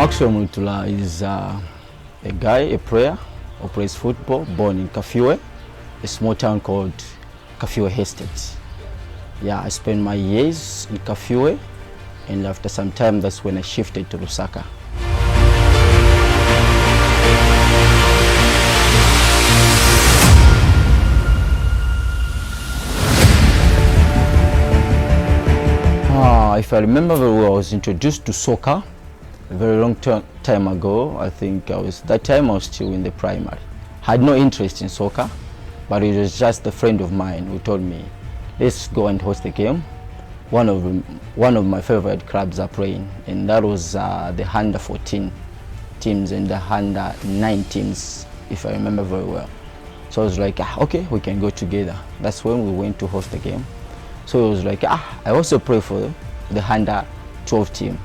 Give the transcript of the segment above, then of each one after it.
Maxwell Mulutula is a guy, a player who plays football, born in Kafiwe, a small town called Kafiwe Estate. Yeah, I spent my years in Kafiwe, and after some time, that's when I shifted to Lusaka. If I remember very well, I was introduced to soccer a very long time ago. I think that time I was still in the primary. I had no interest in soccer, but it was just a friend of mine who told me, let's go and host the game. One of my favorite clubs are playing, and that was the under 14 teams and the under 9 teams, if I remember very well. So I was like, okay, we can go together. That's when we went to host the game. So it was like, I also play for the under 12 team.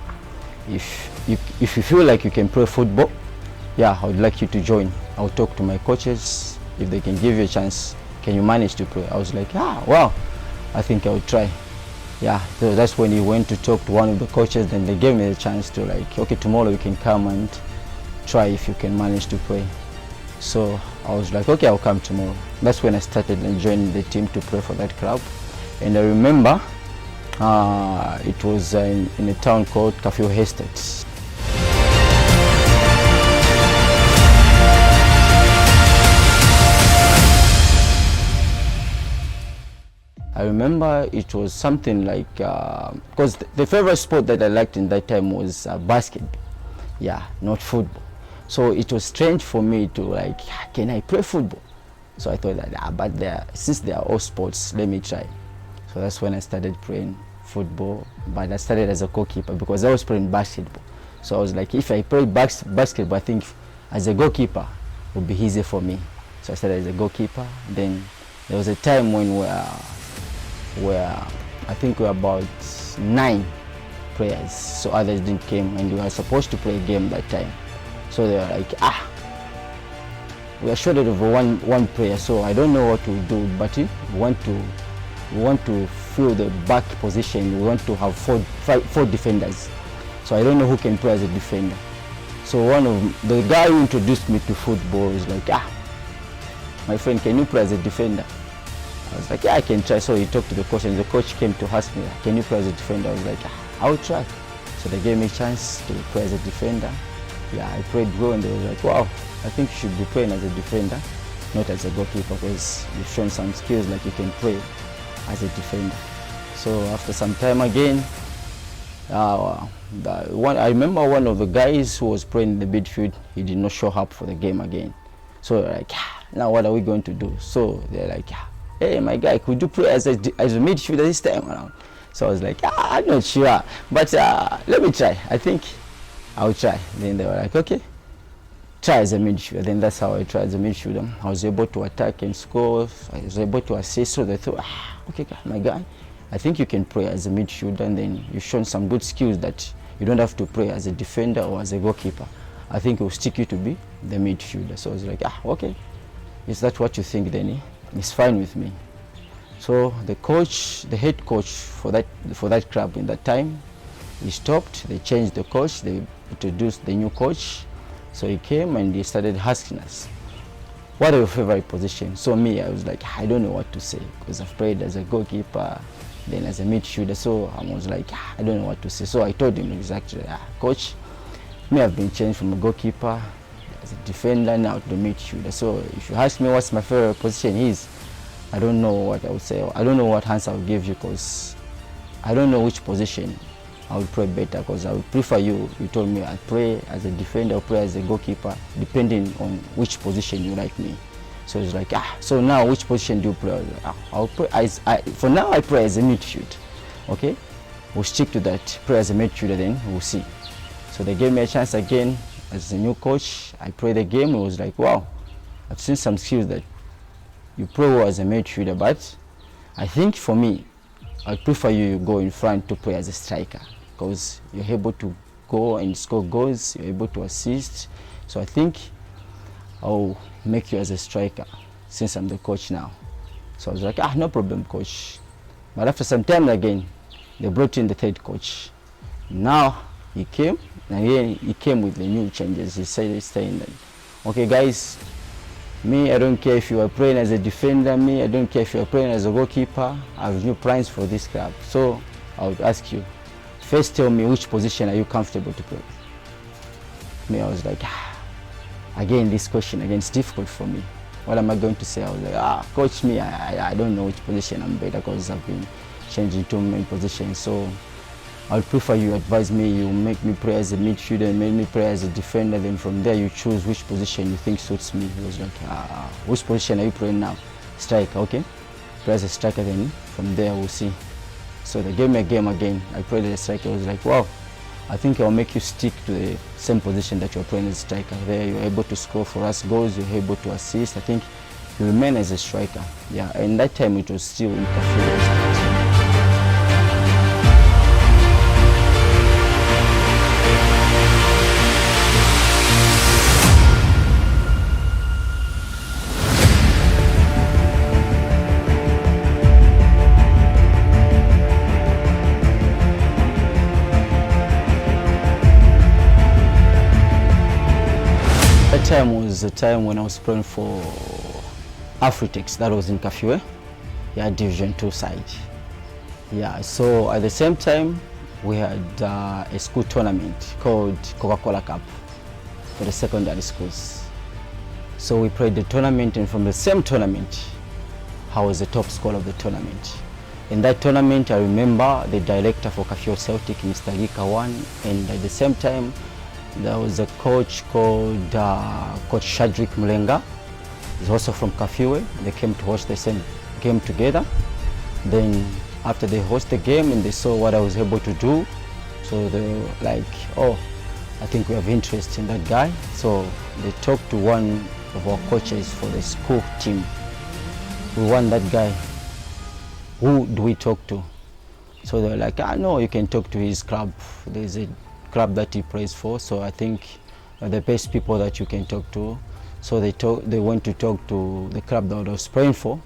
If you feel like you can play football, yeah, I would like you to join. I'll talk to my coaches if they can give you a chance. Can you manage to play? I was like, wow, I think I would try. Yeah, so that's when he went to talk to one of the coaches. Then they gave me the chance to like, okay, tomorrow you can come and try if you can manage to play. So I was like, okay, I'll come tomorrow. That's when I started and joined the team to play for that club. And I remember it was in a town called Kafiwe Estate. I remember it was something like, because the favorite sport that I liked in that time was basketball, yeah, not football. So it was strange for me to like, can I play football? So I thought that, but since they are all sports, let me try. So that's when I started playing football, but I started as a goalkeeper because I was playing basketball. So I was like, if I play basketball, I think as a goalkeeper it would be easy for me. So I started as a goalkeeper. Then there was a time when where I think we were about 9 players, so others didn't come, and we were supposed to play a game that time. So they were like, we are short of one player, so I don't know what we'll do, but we want to fill the back position. We want to have four defenders. So I don't know who can play as a defender. So one of the guy who introduced me to football was like, my friend, can you play as a defender? I was like, yeah, I can try. So he talked to the coach, and the coach came to ask me, can you play as a defender? I was like, I'll try. So they gave me a chance to play as a defender. Yeah, I played well, and they was like, wow, I think you should be playing as a defender, not as a goalkeeper, because you've shown some skills like you can play as a defender. So after some time again, I remember one of the guys who was playing in the midfield, he did not show up for the game again. So they're like, now what are we going to do? So they're like, hey, my guy, could you play as a midfielder this time around? So I was like, I'm not sure, but let me try. I think I'll try. Then they were like, okay, try as a midfielder. Then that's how I tried as a midfielder. I was able to attack and score. I was able to assist. So they thought, okay, my guy, I think you can play as a midfielder, and then you've shown some good skills that you don't have to play as a defender or as a goalkeeper. I think it will stick you to be the midfielder. So I was like, okay, is that what you think, then? It's fine with me. So the head coach for that club in that time, he stopped. They changed the coach. They introduced the new coach. So he came and he started asking us, what are your favorite positions? So me, I was like, I don't know what to say, because I've played as a goalkeeper, then as a midfielder. So I was like, I don't know what to say. So I told him exactly, coach, me, I've been changed from a goalkeeper as a defender now to the midfielder. So if you ask me what's my favorite position is, I don't know what I would say. I don't know what answer I will give you, because I don't know which position I would play better, because I would prefer you told me I'd play as a defender or play as a goalkeeper, depending on which position you like me. So it's like, so now which position do you play? I'll play for now I play as a midfield. Okay, we'll stick to that. Play as a midfielder, then we'll see. So they gave me a chance again as a new coach. I played the game. It was like, wow, I've seen some skills that you play well as a midfielder, but I think for me, I prefer you go in front to play as a striker, because you're able to go and score goals, you're able to assist. So I think I'll make you as a striker since I'm the coach now. So I was like, no problem, coach. But after some time again, they brought in the third coach. Now He came, and then he came with the new changes. He said, saying that, okay guys, me, I don't care if you are playing as a defender, me, I don't care if you are playing as a goalkeeper, I have new plans for this club. So I would ask you, first tell me which position are you comfortable to play? Me, I was like, again, this question, again, it's difficult for me. What am I going to say? I was like, coach, me, I don't know which position I'm better because I've been changing too many positions. So I would prefer you advise me, you make me play as a midfielder, make me play as a defender, then from there you choose which position you think suits me. He was like, which position are you playing now? Striker, okay. Play as a striker, then from there we'll see. So they gave me a game again. I played as a striker. I was like, wow, I think I'll make you stick to the same position that you're playing as a striker. There you're able to score for us goals, you're able to assist. I think you remain as a striker. Yeah, and that time it was still in Kafue. That time was the time when I was playing for Afritex, that was in Kafue, yeah, Division 2 side. Yeah, so at the same time we had a school tournament called Coca-Cola Cup for the secondary schools. So we played the tournament, and from the same tournament I was the top scorer of the tournament. In that tournament I remember the director for Kafue Celtic, Mr. Gika won, and at the same time there was a coach called Coach Shadrick Mulenga. He's also from Kafue. They came to watch the same game together. Then after they host the game and they saw what I was able to do, so they were like, oh, I think we have interest in that guy. So they talked to one of our coaches for the school team. We want that guy. Who do we talk to? So they were like, no, you can talk to his club. There's a club that he plays for, so I think the best people that you can talk to. So they went to talk to the club that I was playing for.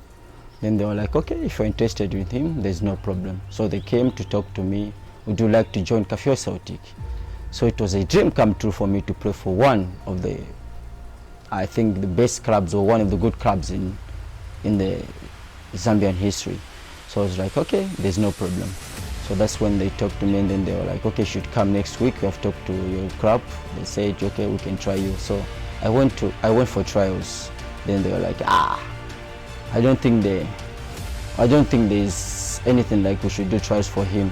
Then they were like, okay, if you're interested with him, there's no problem. So they came to talk to me, would you like to join Kafue Celtic? So it was a dream come true for me to play for one of the, I think, the best clubs, or one of the good clubs in the Zambian history. So I was like, okay, there's no problem. So that's when they talked to me, and then they were like, okay, you should come next week. We have talked to your club. They said, okay, we can try you. So I went for trials. Then they were like, I don't think there's anything like we should do trials for him.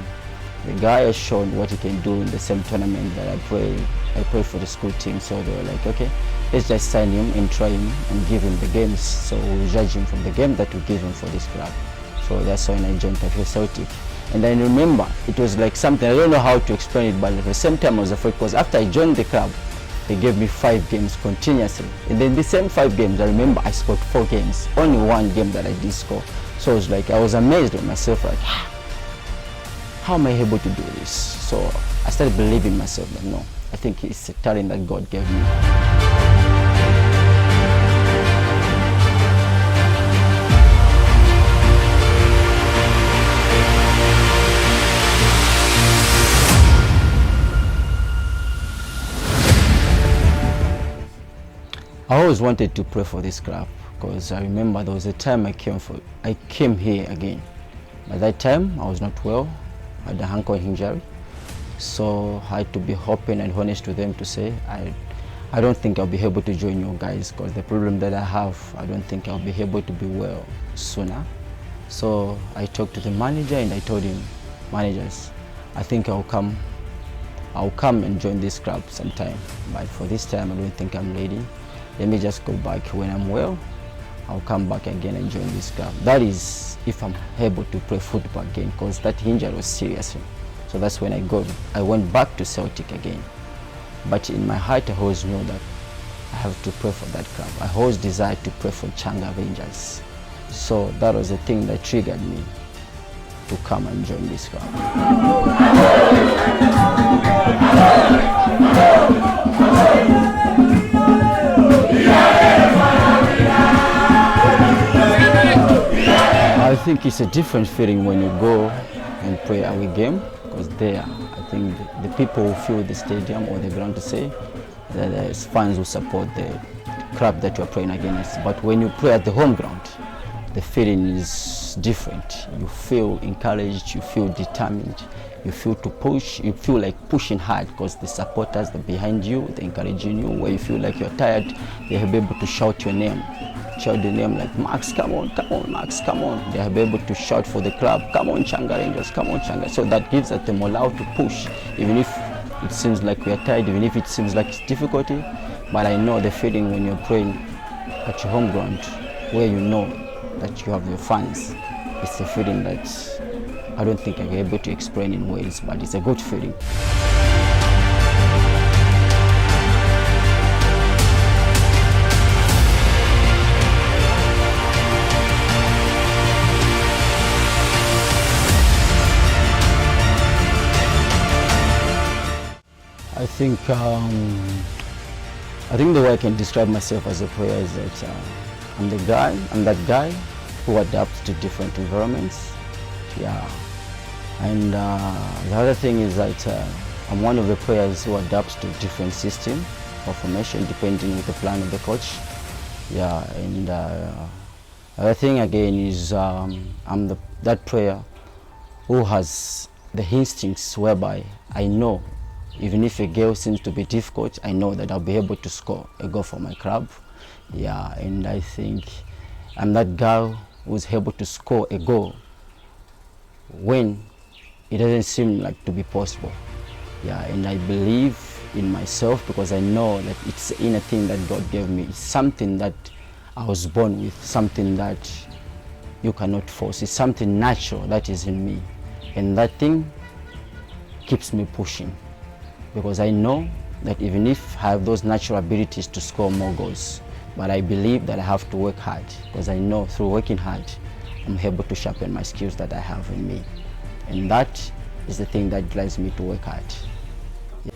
The guy has shown what he can do in the same tournament that I played for the school team. So they were like, okay, let's just sign him and try him and give him the games. So we'll judge him from the game that we give him for this club. So that's when I joined Kafue Celtic. And I remember it was like something, I don't know how to explain it, but at the same time I was afraid, because after I joined the club, they gave me 5 games continuously. And then the same 5 games, I remember I scored 4 games, only 1 game that I did score. So it was like, I was amazed with myself, like, how am I able to do this? So I started believing myself that no, I think it's a talent that God gave me. I always wanted to play for this club, because I remember there was a time I came here again. By that time I was not well, I had a ankle injury, so I had to be open and honest with them to say I don't think I'll be able to join you guys, because the problem that I have, I don't think I'll be able to be well sooner. So I talked to the manager and I told him, managers, I think I'll come and join this club sometime, but for this time I don't think I'm ready. Let me just go back when I'm well. I'll come back again and join this club. That is if I'm able to play football again, because that injury was serious. So that's when I went back to Celtic again. But in my heart I always knew that I have to play for that club. I always desired to play for Changa Rangers. So that was the thing that triggered me to come and join this club. I think it's a different feeling when you go and play away game, because there I think think the people who fill the stadium or the ground to say that there's fans who support the club that you're playing against. But when you play at the home ground, the feeling is different. You feel encouraged, you feel determined, you feel to push, you feel like pushing hard because the supporters are behind you, they're encouraging you. Where you feel like you're tired, they'll be able to shout your name. Shout the name like, Max, come on, Max, come on. They'll be able to shout for the club, come on, Changa Rangers, come on, Changa. So that gives us the morale to push, even if it seems like we are tired, even if it seems like it's difficulty. But I know the feeling when you're playing at your home ground, where you know that you have your fans. It's a feeling that I don't think I can be able to explain in words, but it's a good feeling. I think the way I can describe myself as a player is that I'm that guy who adapts to different environments. Yeah. And the other thing is that I'm one of the players who adapts to different system or formation depending on the plan of the coach. Yeah. And the other thing again is I'm that player who has the instincts whereby I know even if a goal seems to be difficult, I know that I'll be able to score a goal for my club. Yeah, and I think I'm that guy who's able to score a goal when it doesn't seem like to be possible. Yeah, and I believe in myself because I know that it's an inner thing that God gave me. It's something that I was born with, something that you cannot force. It's something natural that is in me. And that thing keeps me pushing. Because I know that even if I have those natural abilities to score more goals, but I believe that I have to work hard because I know through working hard, I'm able to sharpen my skills that I have in me. And that is the thing that drives me to work hard. Yeah.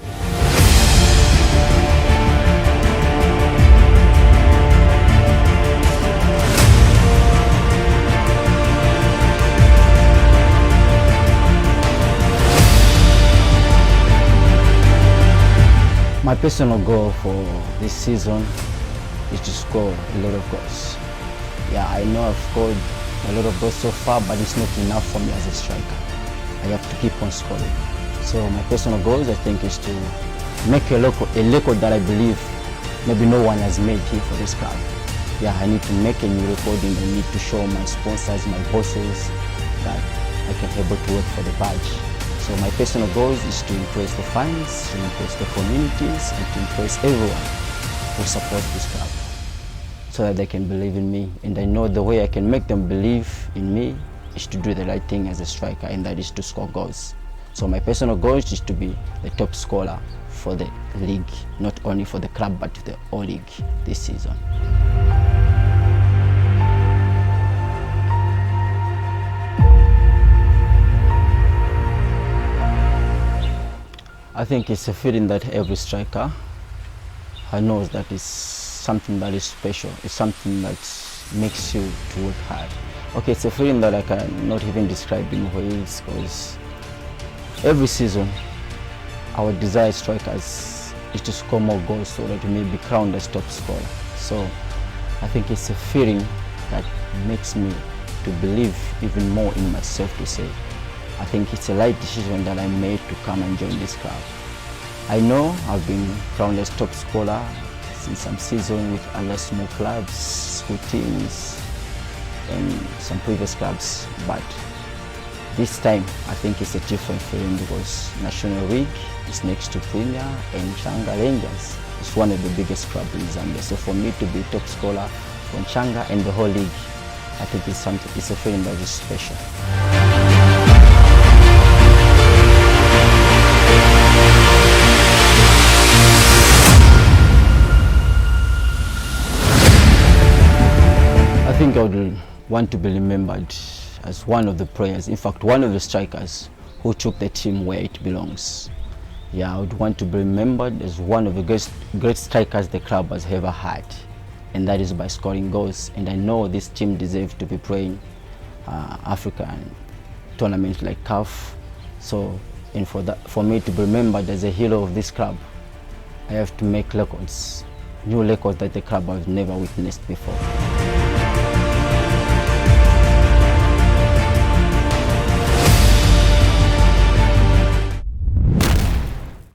My personal goal for this season is to score a lot of goals. Yeah, I know I've scored a lot of goals so far, but it's not enough for me as a striker. I have to keep on scoring. So my personal goals, I think, is to make a record that I believe maybe no one has made here for this club. Yeah, I need to make a new record and I need to show my sponsors, my bosses, that I can be able to work for the badge. So my personal goals is to impress the fans, to impress the communities, and to impress everyone who supports this club so that they can believe in me. And I know the way I can make them believe in me is to do the right thing as a striker, and that is to score goals. So my personal goal is to be the top scorer for the league, not only for the club but the whole league this season. I think it's a feeling that every striker knows that it's something that is special. It's something that makes you to work hard. Okay, it's a feeling that I cannot even describe in words because every season our desired strikers is to score more goals so that we may be crowned as top scorer. So I think it's a feeling that makes me to believe even more in myself to say, I think it's a right decision that I made to come and join this club. I know I've been crowned as top scorer in some season with other small clubs, school teams, and some previous clubs, but this time I think it's a different feeling because National League is next to Premier and Changa Rangers is one of the biggest clubs in Zambia. So for me to be top scorer for Changa and the whole league, I think it's a feeling that is special. I think I would want to be remembered as one of the players, in fact one of the strikers who took the team where it belongs. Yeah, I would want to be remembered as one of the great strikers the club has ever had, and that is by scoring goals. And I know this team deserves to be playing African tournaments like CAF. So And for me to be remembered as a hero of this club, I have to make records, new records that the club has never witnessed before.